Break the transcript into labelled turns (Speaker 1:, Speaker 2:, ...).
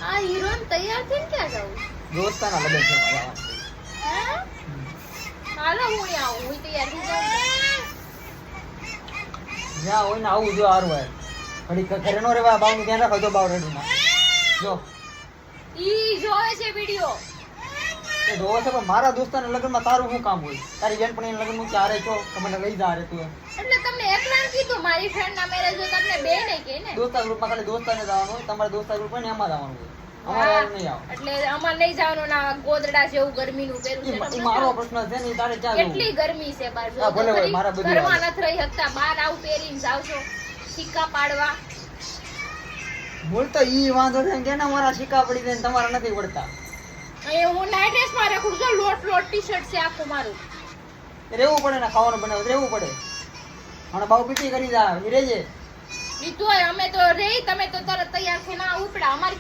Speaker 1: આ હીરોન તૈયાર થઈને ક્યાં જાઉં?
Speaker 2: દોસ્તાના લગ્ન છે મારા.
Speaker 1: હે? હાલો હું આવું, હું તૈયાર થઈ જાઉં.
Speaker 2: જ્યાં હોય ને આવું જો હારું હોય. ઘડી ઘરે નો રેવા બાવનું ધ્યાન રાખો જો બાવ રેડું ના. જો
Speaker 1: ઈ જોવે છે વિડિયો.
Speaker 2: એ જોવે છે પણ મારા દોસ્તાના લગ્નમાં તારું શું કામ હોય? તારી બેનપણીના લગ્નમાં ક્યારે છો? તમને લઈ જા રે તું.
Speaker 1: એટલે તમને એકલાને કીધું મારી ફ્રેન્ડ ના મેરેજ હોય તમને બે નહીં કે ને.
Speaker 2: દોસ્તા ગ્રુપમાં ખાલી દોસ્તાને જવાનું હોય, તમારા દોસ્તા ગ્રુપ હોય ને એમાં જવાનું હોય. અમારે નહીં આવ.
Speaker 1: એટલે અમાર નહીં જવાનું ના ગોદડા જેવું ગરમીનું પહેરું છે.
Speaker 2: ઈ મારો પ્રશ્ન છે ને તારે ક્યાં જવું?
Speaker 1: કેટલી ગરમી છે બાર.
Speaker 2: હા, ભલે હોય, મારા બધું
Speaker 1: ઘરમાં
Speaker 2: આવે.
Speaker 1: નથી રહી શકતા, બહાર આવું પહેરીને જાવ છો સિક્કા પાડવા.
Speaker 2: બોલ તો ઈ વાંધો છે કે ના મારા સિક્કા પડી જાય ને તમારા નથી પડતા.
Speaker 1: એ હું નાઈટ ડ્રેસ માં રાખું છું, લોટ ટી-શર્ટ છે આખું મારું.
Speaker 2: રહેવું પડે ને, ખાવાનું બનાવે રહેવું પડે. અને બાવ પીટી કરી જા ઈ રેજે.
Speaker 1: ઈ તોય અમે તો રહી, તમે તો તરત તૈયાર થઈને ઉપડા. અમારી